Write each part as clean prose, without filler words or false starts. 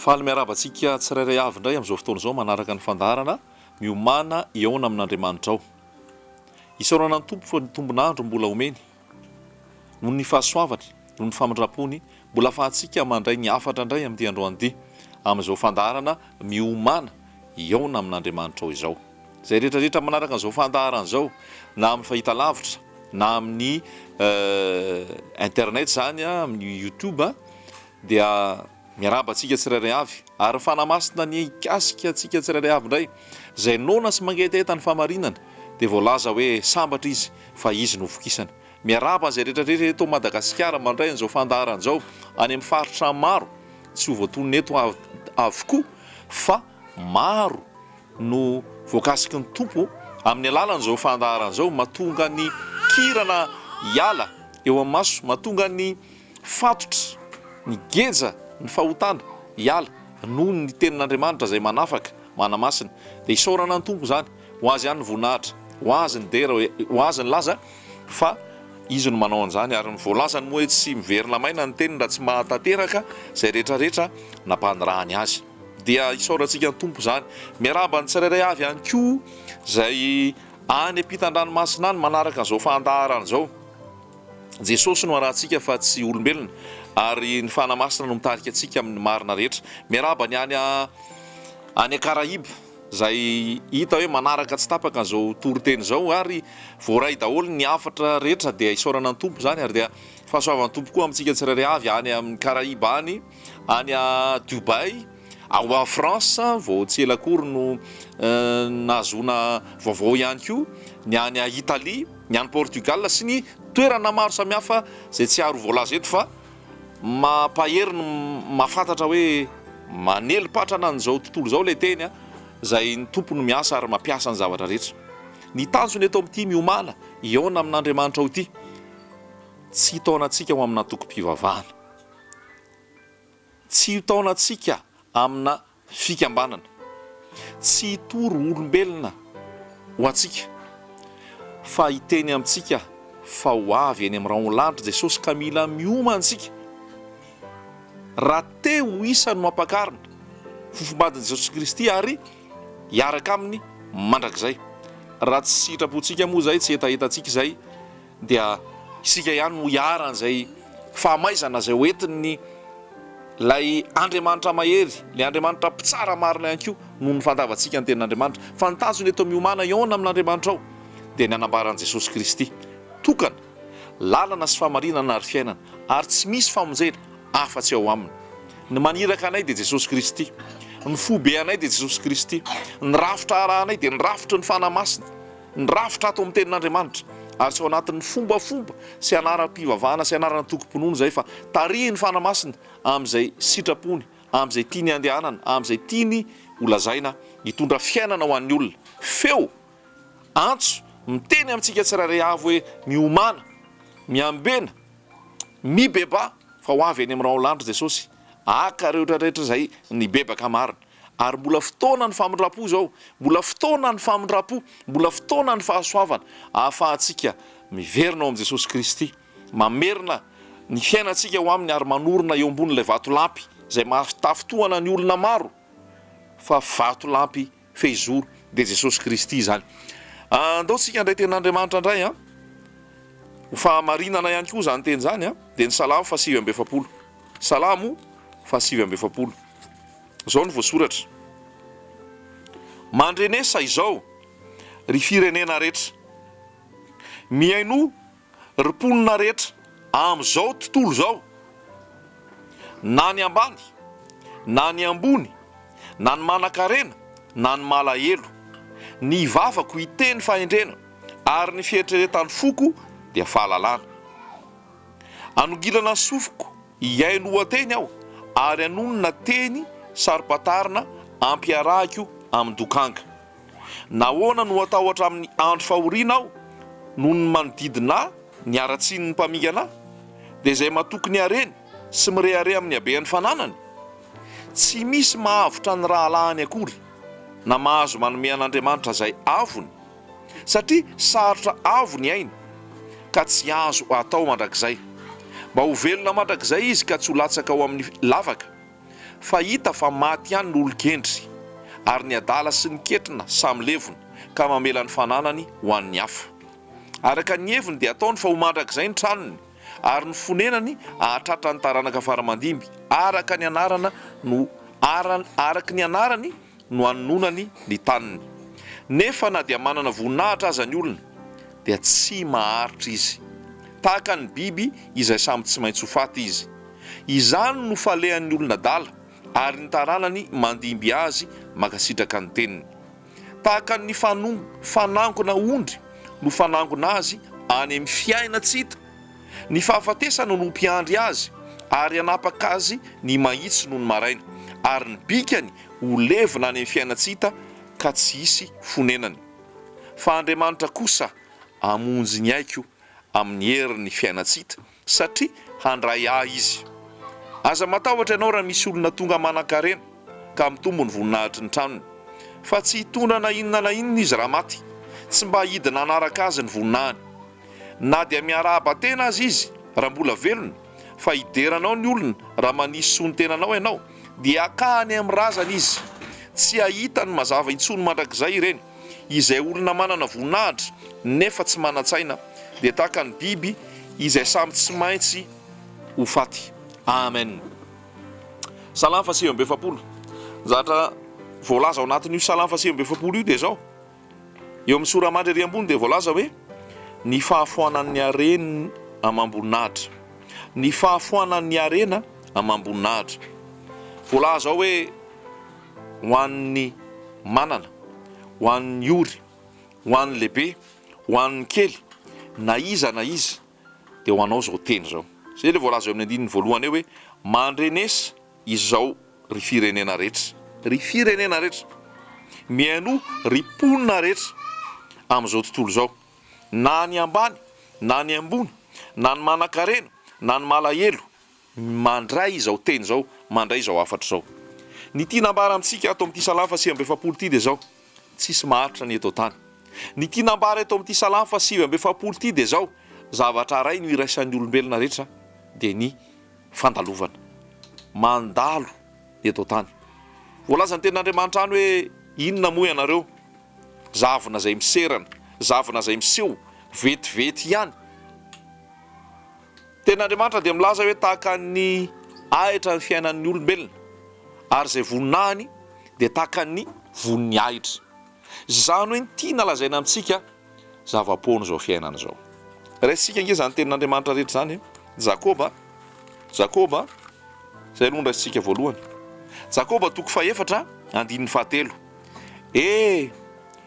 Faly miarabantsika tsirairay avy indray amin'izao fotoana izao manaraka ny fandarana miomana eona amin'Andriamanitra ao. Isaorana ny tompo fa ny tombonandro mbola omeny. Noho ny fahasoavany, noho ny famindrapony, mbola ahafahantsika mandray ny afatra indray amin'ity androan'ity amin'izao fandarana miomana eona amin'Andriamanitra ao izao. Izay rehetrarehetra manaraka an'izao fandarana izao, na amin'ny fahitalavitra, na amin'ny internet zany, amin'ny YouTube, dia miarabantsika tsirairay avy ary fanamasina ny ikasika antsika tsirairay avy indray izay nona sy mangetaheta ny famarinana dia voalaza hoe sambatra izy fa izy no vokisana. Miaraba izay rehetrarehetra eto Madagasikara mandray an'izao fandarana izao any amin'ny faritra maro, tsy ho voatonona eto avokoa fa maro no voakasiky ny tompo amin'ny alalan'izao fandarana izao, mahatonga ny kirana hiala eo amin'ny maso, mahatonga ny fatotra, ny geja, ny fahotana hiala noho ny tenin'Andriamanitra izay manafaka, manamasina. Dia isaorana ny tompo zany, ho azy ihany ny voninahitra, ho azy ny dera, ho azy ny laza fa izy no manao an'izany ary ny voalazany moa tsy miverina maina ny teniny raha tsy mahatanteraka izay rehetrarehetra nampanirahany azy. Dia isaorantsika ny tompo zany, miaraba ny tsirairay avy ihany koa izay any ampitan-dranomasina any manaraka an'izao fandarana izao. Jesosy no arahantsika fa tsy olombelona ary ny fanamasina no mitarika antsika amin'ny marina rehetra. Miaraba ny any Karaiba izay hita hoe manaraka tsy tapaka an'izao toriteny izao ary voaray daholo ny afatra rehetra dia isaorana ny tompo zany ary dia fahasoavan'ny tompo koa amintsika tsirairay avy any amin'ny Karaiba any à Dubaï, ao à France, vao tsy ela akory no nahazoana vaovao ihany koa ny any à Italie, ny any Portugal sy ny toerana maro samihafa izay tsy haro voalaza eto fa mampahery no mahafantatra hoe manelo-patrana an'izao tontolo izao ilay teny izay ny tompo no miasa ary mampiasa ny zavatra rehetra. Ny tanjony eto amin'ity miomana eona amin'Andriamanitra ao ity, tsy hitaonantsika ho amina tokom-pivavahana, tsy hitaonantsika amina fikambanana, tsy hitory olombelona ho antsika fa hiteny amintsika fa ho avy eny amin'ny raon'lanitra Jesosy ka mila mioma antsika raha te ho isa no ampakarina fofombadin' Jesosy Kristy ary hiaraka aminy mandrakizay. Raha tsy sitrapontsika moa zay, tsy etaetantsika izay, dia isika ihany no hiaran'izay fahamaizana izay hoentiny lay Andriamanitra mahery, lay Andriamanitra mpitsara marina ihany koa noho ny fandavantsika ny tenin'Andriamanitra. Fa ny tanjony eto miomana eona amin'Andriamanitra ao dia ny anambaran'i Jesosy Kristy, tokana lalana sy famarinana ary fiainana ary tsy misy famonjena afa-tsy ao aminy. Ny maniraka anay dia Jesosy Kristy, ny fobe anay dia Jesosy Kristy, ny rafitra arahanay dia ny rafitra ny fanamasina, ny rafitra ato amin'ny tenin'Andriamanitra ary tsy ao anatin'ny fombafomba sy anaram-pivavahana sy anarana toko-pinoana izay fa tarihiny fanamasina amin'izay sitrapony, amin'izay tiany andehanana, amin'izay tiany holazaina hitondra fiainana ho an'ny olona. Feo antso miteny amintsika tsirairay avy hoe miomana, miambena, mibeba fa ho avy eny amin'ny raon'lanitra Jesosy aka rehetrarehetra izay ny bebaka marina. Ary mbola fotoana ny famindrapo izao, mbola fotoana ny famindrapo, mbola fotoana ny fahasoavana ahafahantsika miverina ao amin'i Jesosy Kristy, mamerina ny fiainantsika ho aminy ary manorina eo ambonin'ilay vatolampy izay mahatafotohana ny olona maro fa vatolampy fehizoro dia Jesosy Kristy zany. Andaontsika indray tenin'Andriamanitra indray ho fahamarinana ihany koa zany teny zany dia ny Salamo 8:7. Salamo 8:7 izao no voasoratra: mandrenesa izao ry firenena rehetra, miaino ry mponina rehetra amin'izao tontolo izao, na ny ambany na ny ambony, na ny manan-karena na ny malahelo, ny vavako hiteny fahendrena ary ny fieritreretan'ny foko dia fahalalana. Anogilana ny sofiko hiaino hoateny aho ary anonona teny saro-patarina ampiarahako amin'ny dokanga. Nahoana no atahotra amin'ny andro fahoriana aho noho ny manodidina ny aratsiany ny mpamingana dia izay matokony hareny sy mirehare amin'ny habean'ny fananany. Tsy misy mahavotra ny rahalahany akory na mahazo manome an'Andriamanitra izay avony, satria sarotra avo ny ainy ka tsy azo atao mandrakizay. Mba ho velona mandrakizay izy ka tsy ho latsaka ao amin'ny lavaka, fa hita fa maty ihany n'olo-kendry ary ny adala sy ny ketrina samy levona ka mamela ny fananany ho an'ny hafa. Araka ny heviny dia ataony fa ho mandrakizay ny tranony ary ny fonenany ahatratra ny taranaka faramandimby araka ny anarany no anonany ny taniny. Nefa na dia manana voninahitra aza ny olona dia tsy maharitra izy, tahaka ny biby izay samy tsy maintsy ho faty izy. Izany no falehan'ny olona dala ary ny taranany mandimby azy makasitraka ny teniny. Tahaka ny fanangona ondry no fanangona azy any amin'ny fiaina tsy hita. Ny fahafatesana no mpiandry azy ary anapaka azy ny mahitsy noho ny maraina, ary ny bikany ho levona any amin'ny fiaina tsy hita ka tsy hisy fonenany. Fa Andriamanitra kosa hamonjy ny aiko amin'ny herin'ny fiaina tsy hita satria handray ahy izy. Aza matahotra ianao raha misy olona tonga manan-karena ka mitombo ny voninahitry ny tranony, fa tsy hitondra na inona izy raha maty, tsy mba hidina anaraka azy ny voninahiny. Na dia miara-batena azy izy raha mbola velona, fa hideranao ny olona raha manisy sonin-tenanao ianao dia akahany amin'ny razana izy. Tsy hahita ny mazava intsony mandrakizay ireny, izay olona manana voninahitra nefa tsy manan-tsaina dia tahaka ny biby izay samy tsy maintsy ho faty. Amen. Salamy 7:7. Zatra voalaza ao anatin'io Salamy 7:7 io dia zao. Eo amin'ny sora mandry ery ambony dia voalaza hoe ny fahafoanan'ny arena amam-boninahitra. Ny fahafoanan'ny arena amam-boninahitra. Voalaza ao hoe ho an'ny manana, ho an'ny ory, ho an'ny lehibe, ho an'ny kely, na iza dia ho anao zao teny zao. Zay le voalaza eo amin'ny andininy voalohany eo hoe mandrenesa izao ry firenena rehetra. Ry firenena rehetra. Mihaino ry mponina rehetra amin'izao tontolo zao. Na ny ambany, na ny ambony, na ny manan-karena, na ny malahelo, mandray izao teny zao, mandray izao hafatra zao. Ny tia nambara amintsika ato amin'ity Salamy 7:7 ity dia zao, tsisy maharitra ny eto tany. Ny tia nambara eto amin'ity Salamy 7:7 ity dia zao, zavatra ray no iraisan'ny olombelona rehetra dia ny fandalovana. Mandalo eto tany. Voalaza ny tenin'Andriamanitra any hoe inona moa ianareo? Zavona izay miserana, zavona izay miseho, vetivety ihany. Tenin'Andriamanitra dia milaza hoe tahaka ny ahitra ny fiainan'ny olombelona, ary izay voninahiny dia tahaka ny vonin'ny ahitra. Zany hoe ny tiana lazaina amintsika zava-poana izao fiainana izao. Raisitsika nge zany tenin'Andriamanitra rehetra zany. Jakoba, izay aloha raisitsika voalohany. Jakoba 4:7.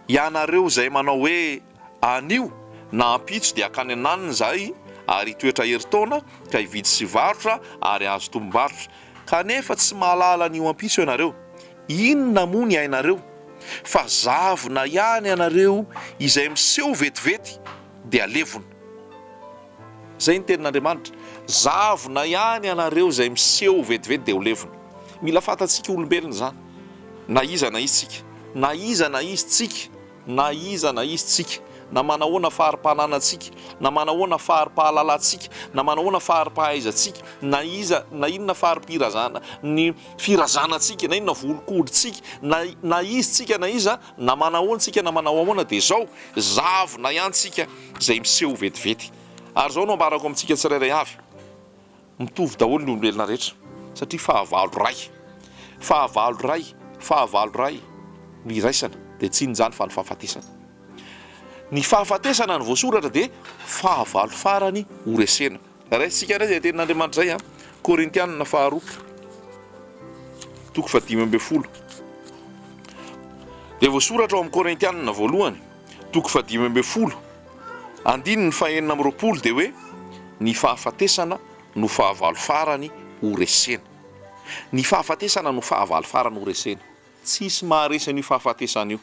Ianareo izay manao hoe anio na ampitso dia akany ananiny zahay ary toetra herintaona ka hividy sy varotra ary azo tombom-barotra. Kanefa tsy mahalala an'io ampitso ianareo. Inona moa ny ainareo? Fa zavona ihany ianareo izay miseho vetivety dia levona. Zay ny tenin'Andriamanitra. Zavona ihany ianareo izay miseho vetivety dia ho levona. Mila fantatsika olombelona zany. Na iza na izy tsika, na iza na izy tsika, na iza na izy tsika, na manahoana fahari-pananantsika, na manahoana fahari-pahalalantsika, na manahoana fahari-pahaizantsika, na inona fahari-pirazana, ny firazanantsika, na inona volokodintsika, na izy tsika na iza, na manahoantsika na manahoana dia zao zavona ihany tsika izay miseho vetivety. Ary zao no ambarako amintsika tsirairay avy. Mitovy daholo ny olombelona rehetra satria fahavalo ray no iraisana dia tsy inona fa ny fahafatesana. Ny fahafatesana ny voasoratra dia fahavalo farany ho resena. Raisitsika indray izay tenin'Andriamanitra zay. Korintianina 2:5. Dia voasoratra ao amin'ny Korintianina voalohany 2:5. Andininy 9:20 dia hoe ny fahafatesana no fahavalo farany ho resena. Ny fahafatesana no fahavalo farany ho resena. Tsisy maharesy an'io fahafatesana io.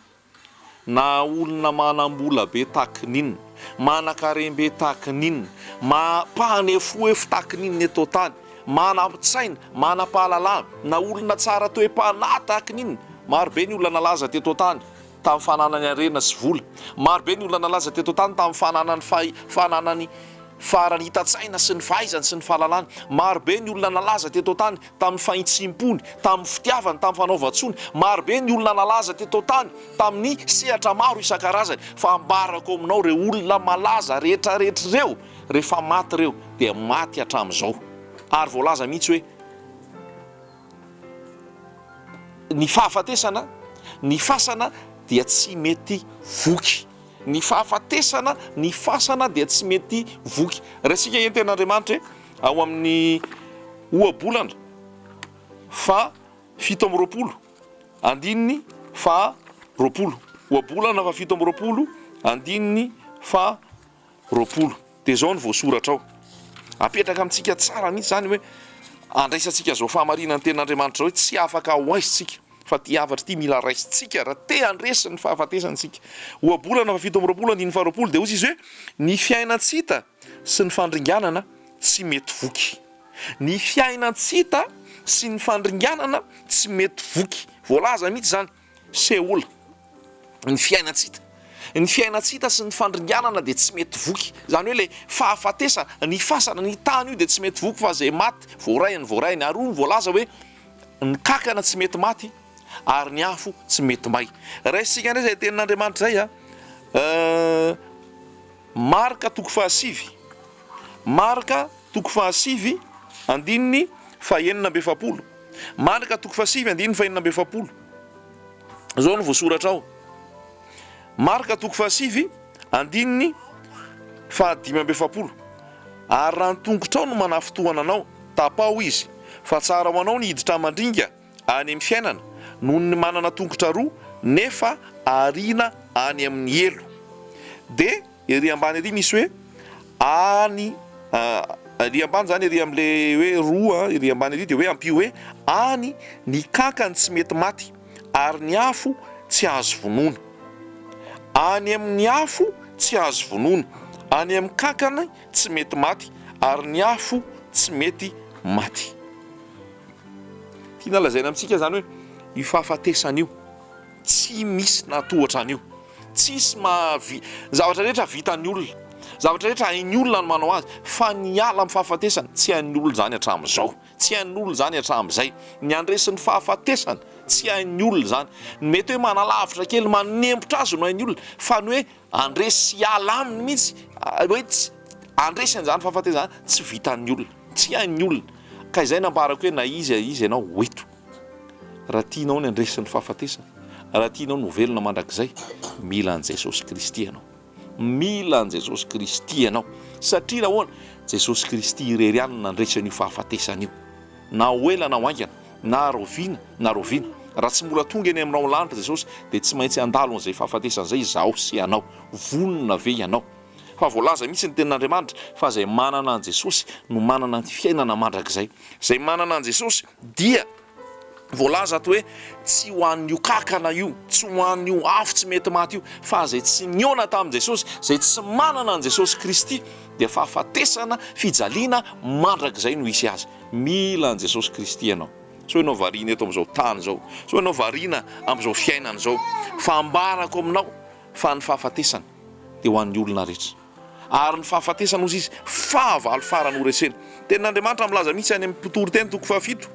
Na olona manam-bola be tahaka ninona, manan-karem-be tahaka ninona, mpahanefoefo tahaka ninona eto tany, manam-tsaina, manam-pahalalana, na olona tsara toe-panahy tahaka ninona. Maro be ny olona nalaza teto tany tamin'ny fananany arena sy vola. Maro be ny olona nalaza teto tany tamin'ny fananany fa raha ny hitatsaina sy ny fahaizany sy ny fahalalany marobe ny olona nalaza teto tany tamin'ny fahitsim-pony, tamin'ny fitiavany, tamin'ny fanaovan-tsony, marobe ny olona nalaza teto tany tamin'ny sehatra maro isan-karazany, fa ambarako aminao reo olona malaza rehetrarehetra ireo rehefa maty ireo dia maty hatramin'izao. Ary voalaza mihitsy hoe ny fahafatesana, ny fasana dia tsy mety voky. Ny fahafatesana, ny fasana dia tsy mety voky. Resika eny ten'Andriamanitra ao amin'ny ohabolana fa 7 andininy fa 20. Ohabolana fa 7 andininy fa 20. Dia zao ny voasoratra ao. Apetraka amintsika tsara mihitsy zany hoe andraisantsika zao fahamarinan'ny ten'Andriamanitra hoe tsy afaka hoaisitsika fa ty havatra ty mila raisitsika raha te andresy ny fahafatesantsika. Ohabolana fa 7 andininy fa 20 dia hozy izy hoe ny fiainatsita sy ny fandringanana tsy mety voky. Ny fiainatsita sy ny fandringanana tsy mety voky. Voalaza mihitsy zany Seola. Ny fiainatsita, ny fiainatsita sy ny fandringanana dia tsy mety voky. Zany hoe le fahafatesana, ny fasana, ny tany io dia tsy mety voky fa zay maty voarainy. Ary hoy ny voalaza hoe ny kakana tsy mety maty ary ny afo tsy mety may. Raisitsika indray zay tenin'Andriamanitra zay Marka 7. Marka 7 andininy fa 9. Marka 7 andininy fa 9. Zao no voasoratra ao. Marka 7 andininy fa 5. Ary raha ny tongotra ao no manafotohana anao, tapao izy, fa tsara ho anao ny hiditra mandringa any amin'ny fiainana noho ny manana tongotra roa nefa arina any amin'ny elo. Dia ery ambany ery misy hoe any ery ambany zany ery amin'le hoe roa, ery ambany ery dia hoe ampio hoe any ny kankany tsy mety maty ary ny afo tsy azo vonoina. Any amin'ny afo tsy azo vonoina, any amin'ny kankana tsy mety maty ary ny afo tsy mety maty. Tiana lazaina amintsika zany hoe io fahafatesana io tsy misy natohatra an'io, tsisy zavatra rehetra vitan'ny olona, zavatra rehetra hain'ny olona no manao azy, fa ny ala amin'ny fahafatesana tsy hain'ny olona zany hatramin'izao, tsy hain'ny olona zany hatramin'izay. Ny andresin'ny fahafatesana tsy hain'ny olona zany. Mety hoe manalavitra kely manembotra azy no hain'ny olona, fa ny hoe andresy ala aminy mihitsy hoe andresy an'izany fahafatesana tsy vitan'ny olona, tsy hain'ny olona. Ka izay nambarako hoe na izy ianao hoeto. Raha tianao ny andresin'ny fahafatesana, raha tianao ny velona mandrakizay, mila an' Jesosy Kristy ianao. Mila an' Jesosy Kristy ianao. Satria nahoana? Jesosy Kristy irery ihany nandresan'io fahafatesana io. Na ho ela na ho aingana, na roviana na roviana. Raha tsy mbola tonga eny aminao lanitra Jesosy dia tsy maintsy handalo an'izay fahafatesana izay izaho sy ianao. Vonona ve ianao? Fa voalaza mihitsy ny tenin'Andriamanitra fa zay manana an' Jesosy no manana ny fiainana mandrakizay. Zay manana an' Jesosy dia voalaza ato hoe tsy ho an'io kakana io, tsy ho an'io afo tsy mety maty io, fa zay tsy niona tamin'i Jesosy, zay tsy manana an' Jesosy Kristy dia fahafatesana fijaliana mandrakizay no hisy azy. Mila an' Jesosy Kristy ianao. So ianao variana eto amin'izao tany zao, so ianao variana amin'izao fiainana zao, fa ambarako aminao fa ny fahafatesana dia ho an'ny olona rehetra. Ary ny fahafatesana ozy izy fahavalo farany horesena. Tenin'Andriamanitra milaza mihitsy any amin'ny Mpitoroteny 7.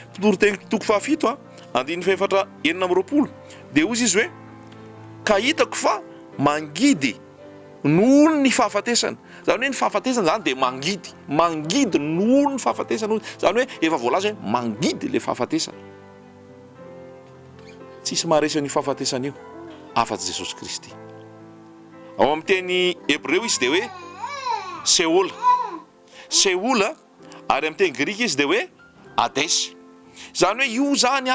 Mpitoroteny 7 andininy fa 4:20 dia ozy izy hoe ka hitako fa mangidy noho ny fahafatesana. Zany hoe ny fahafatesana zany dia mangidy noho ny fahafatesana. Zany hoe efa voalaza hoe mangidy le fahafatesana. Tsisy maharesan'io fahafatesana io afa-tsy Jesosy Kristy. Ao amin'ny teny Hebreo izy dia hoe Seola, ary amin'ny teny Grika izy dia hoe Hades. Zany hoe io zany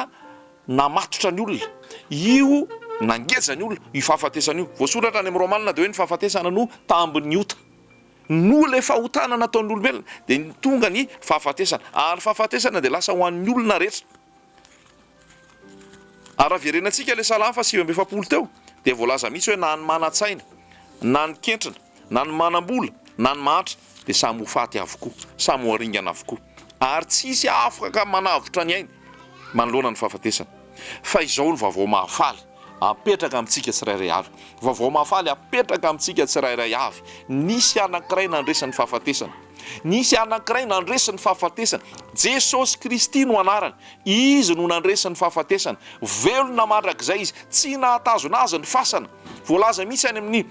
namatotra ny olona, io nangeza ny olona, io fahafatesana io. Voasoratra any amin'ny Romanina dia hoe ny fahafatesana no tambiny ota, no le fahotana nataon'ny olombelona dia tonga ny fahafatesana. Ary fahafatesana dia lasa ho an'ny olona rehetra. Ary raha verenantsika le Salamy 7:7 teo dia voalaza mihitsy hoe na ny manan-tsaina, na ny kentrana, na ny manam-bola, na ny mahatra dia samy ho faty avokoa, samy ho aringana avokoa. Ary tsisy afaka manavotra ny ainy manoloana ny fahafatesana. Fa izao ny vaovao mahafaly apetraka amintsika tsirairay avy. Vaovao mafaly apetraka amintsika tsirairay avy. Nisy anankiray nandresan'ny fahafatesana. Nisy anankiray nandresan'ny fahafatesana. Jesosy Kristy no anarany. Izy no nandresan'ny fahafatesana. Velona mandrakizay izy, tsy nahatazona azy ny fasana. Voalaza mihitsy any amin'ny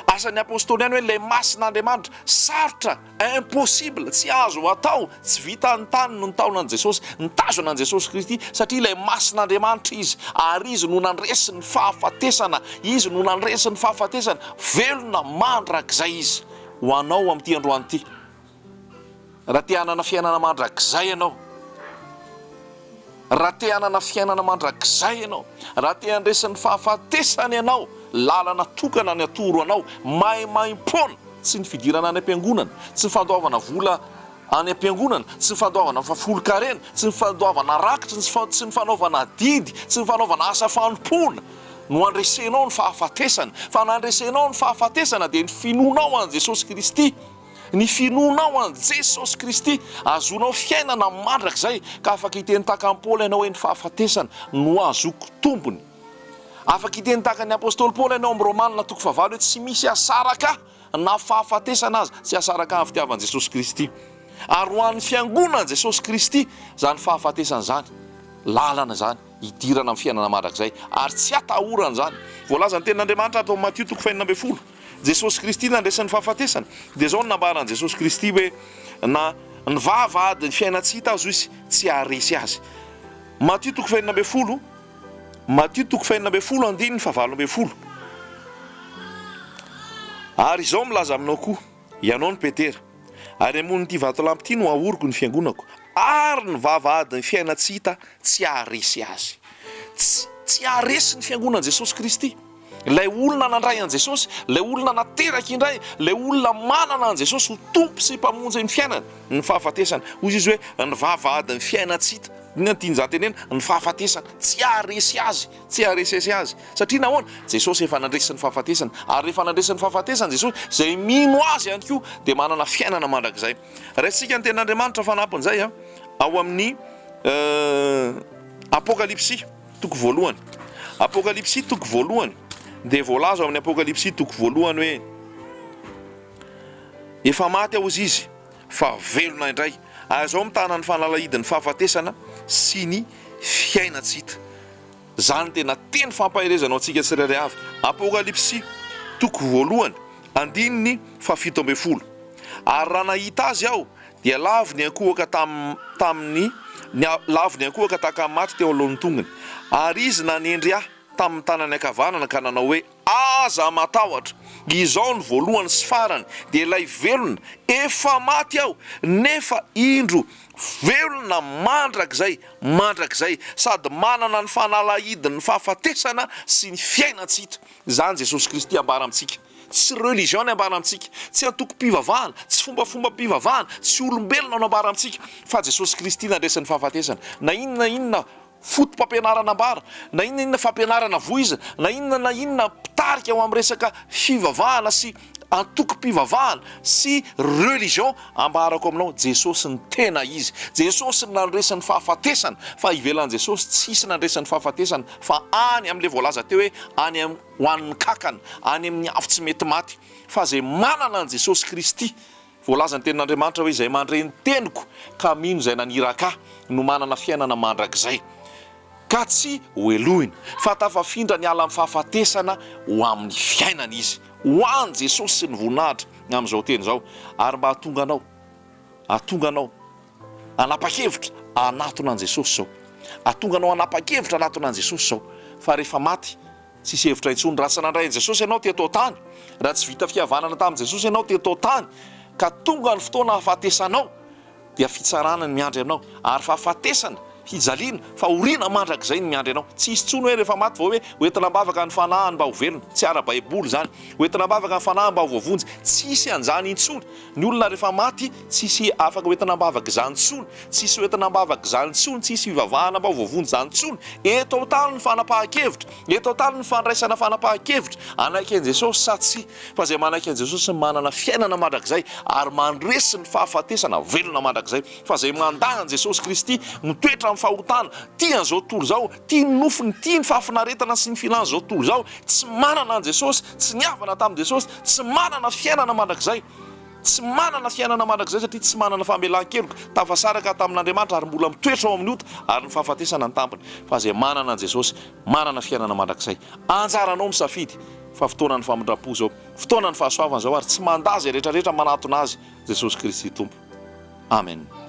asan'ny apôstôly ihany hoe ilay masin'Andriamanitra sarotra, impossible, tsy azo atao, tsy vita ny tany no nitaona an' Jesosy, nitazona an' Jesosy Kristy satria ilay masin'Andriamanitra izy, ary izy no nandresin'ny fahafatesana, izy no nandresin'ny fahafatesana, velona mandrakizay izy. Ho anao amin'ity androany ity, raha te hanana fiainana mandrakizay ianao, raha te hanana fiainana mandrakizay ianao, raha te handresin'ny fahafatesana ianao, lalana tokana ny atoro anao, maimaimpona, tsy ny fidirana any am-piangonana, tsy ny fandoavana vola any am-piangonana, tsy ny fandoavana fafolo-karena, tsy ny fandoavana rakitra, tsy ny fanaovana didy, tsy ny fanaovana asa fanompona no andresenao ny fahafatesana. Fa nandresenao ny fahafatesana dia ny finoanao an' Jesosy Kristy, ny finoanao an' Jesosy Kristy, azonao fiainana mandrakizay, ka afaka hiteny tahaka an'i Paoly ianao hoe ny fahafatesana no azoko tombony. Afaka hiteny tahaka ny apôstôly Paoly ianao amin'ny Romanina 9 hoe tsy misy asaraka na fahafatesana azy tsy asaraka amin'ny fitiavan'i Jesosy Kristy. Ary ho an'ny fiangonan'i Jesosy Kristy zany fahafatesana zany, lalana zany hidirana amin'ny fiainana mandrakizay, ary tsy atahorana zany. Voalaza ny tenin'Andriamanitra atao Matthieu 5:20, Jesosy Kristy nandresan'ny fahafatesana. Dia zao ny nambaran'i Jesosy Kristy hoe na ny vavahady ny fiainatsika azo izy tsy haharesy azy. Matthieu 5:20, Matthieu 5:20. Ary izao milaza aminao koa, ianao ny Petera, ary amon'ity vatolampy ity no ahoriko ny fiangonako, ary ny vavahady ny fiainatsika tsy haharesy azy. Tsy haharesy ny fiangonan'i Jesosy Kristy. Ilay olona nandray an' Jesosy, ilay olona nateraka indray, ilay olona manana an' Jesosy ho tompo sy mpamonjy ny fiainana, ny fahafatesana. Hoy izy hoe ny vavahady ny fiainatsika, ny tianjatenena, ny fahafatesana tsy haharesy azy, tsy haharesesy azy. Satria nahoana? Jesosy efa nandresin'ny fahafatesana, ary rehefa nandresin'ny fahafatesana Jesosy, zay mino azy ihany koa dia manana fiainana mandrakizay. Raisitsika ny tenin'Andriamanitra fanampon'izay ao amin'ny Apokalipsy 1. Apokalipsy 1 dia voalaza ao amin'ny Apokalipsy 1 hoe efa maty ao izy fa velona indray, azao mitana ny fanalahidin'ny fahafatesana sy ny fiainatsika. Zany tena teny fampahirezanao antsika tsirairay avy. Apokalipsy 1 andininy 17. Ary raha nahita azy aho dia lavo ny ankohaka tamin'ny lavo ny ankohaka tahaka amin'ny maty teo alohan'ny tongony, ary izy nanendry ahy tamin'ny tanany ankavanana ka nanao hoe aza matahotra, izao ny voalohany sy farany, dia ilay velona efa maty aho nefa indro velona mandrakizay sady manana ny fanalahidin'ny fahafatesana sy ny fiainatsika. Zany Jesosy Kristy ambara amintsika. Tsy religion ny ambara amintsika, tsy antoko-pivavahana, tsy fombafomba-pivavahana, tsy olombelona no ambara amintsika, fa Jesosy Kristy nandresan'ny fahafatesana. Na inona fotom-pampianarana ambara, na inona fampianarana voizina, na inona pitarika ao amin'ny resaka fivavahana sy antoko-pivavahana sy religion ambarako aminao. Jesosy ny tena izy, Jesosy nandresan'ny fahafatesana, fa ivelan'i Jesosy tsisy nandresan'ny fahafatesana fa any amin'ilay voalaza teo hoe any ho an'ny kakana, any amin'ny afo tsy mety maty. Fa zay manana an' Jesosy Kristy, voalaza ny tenin'Andriamanitra hoe izay mandre ny teniko ka mino izay naniraka no manana fiainana mandrakizay, ka tsy ho elohina fa tafafindra ny ala amin'ny fahafatesana ho amin'ny fiainana izy, ho any Jesosy sy ny voninahitra amin'izao teny izao. Ary mba hatonga anao anapa-kevitra anatona an' Jesosy zao, hatonga anao anapa-kevitra anatona an' Jesosy zao, fa rehefa maty tsisy hevitra intsony. Raha tsy nandray an' Jesosy ianao teto tany, raha tsy vita fihavanana tamin'i Jesosy ianao teto tany, ka tonga ny fotoana hahafatesanao, dia fitsarana ny miandry anao, ary fahafatesana hijaliana fa oriana mandrakizay ny miandry anao. Tsy hisy tsony hoe rehefa maty vao hoe hoentina mbavaka ny fanahany mba ho velona, tsy ara-baiboly zany. Hoentina mbavaka ny fanahany mba ho voavonjy, tsy hisy an'izany intsony. Ny olona rehefa maty tsy hisy afaka hoentina mbavaka izany intsony, tsy hisy hoentina mbavaka izany intsony, tsy hisy fivavahana mba ho voavonjy izany intsony. Eto tany ny fanapahan-kevitra, eto tany ny fandraisana fanapahan-kevitra anaiky an' Jesosy sa tsy, fa zay manaiky an' Jesosy manana fiainana mandrakizay ary mandresy ny fahafatesana velona mandrakizay. Fa zay mandahy an' Jesosy Kristy mitoetra amin'ny fahotana, tia an'izao tontolo izao, tia ny nofony, tia ny fahafinaretana sy ny filan'izao tontolo izao, tsy manana an' Jesosy, tsy niavana tamin'i Jesosy, tsy manana fiainana mandrakizay. Tsy manana fiainana mandrakizay satria tsy manana famelan-keloka tafasaraka tamin'Andriamanitra ary mbola mitoetra ao amin'ny ota ary ny fahafatesana ny tampony. Fa izay manana an Jesosy, manana fiainana mandrakizay. Anjaranao misafidy fa fotoana ny famindrapo zao, fotoana ny fahasoavana zao ary tsy mandazy rehetrarehetra manatona azy Jesosy Kristy Tompo. Amen.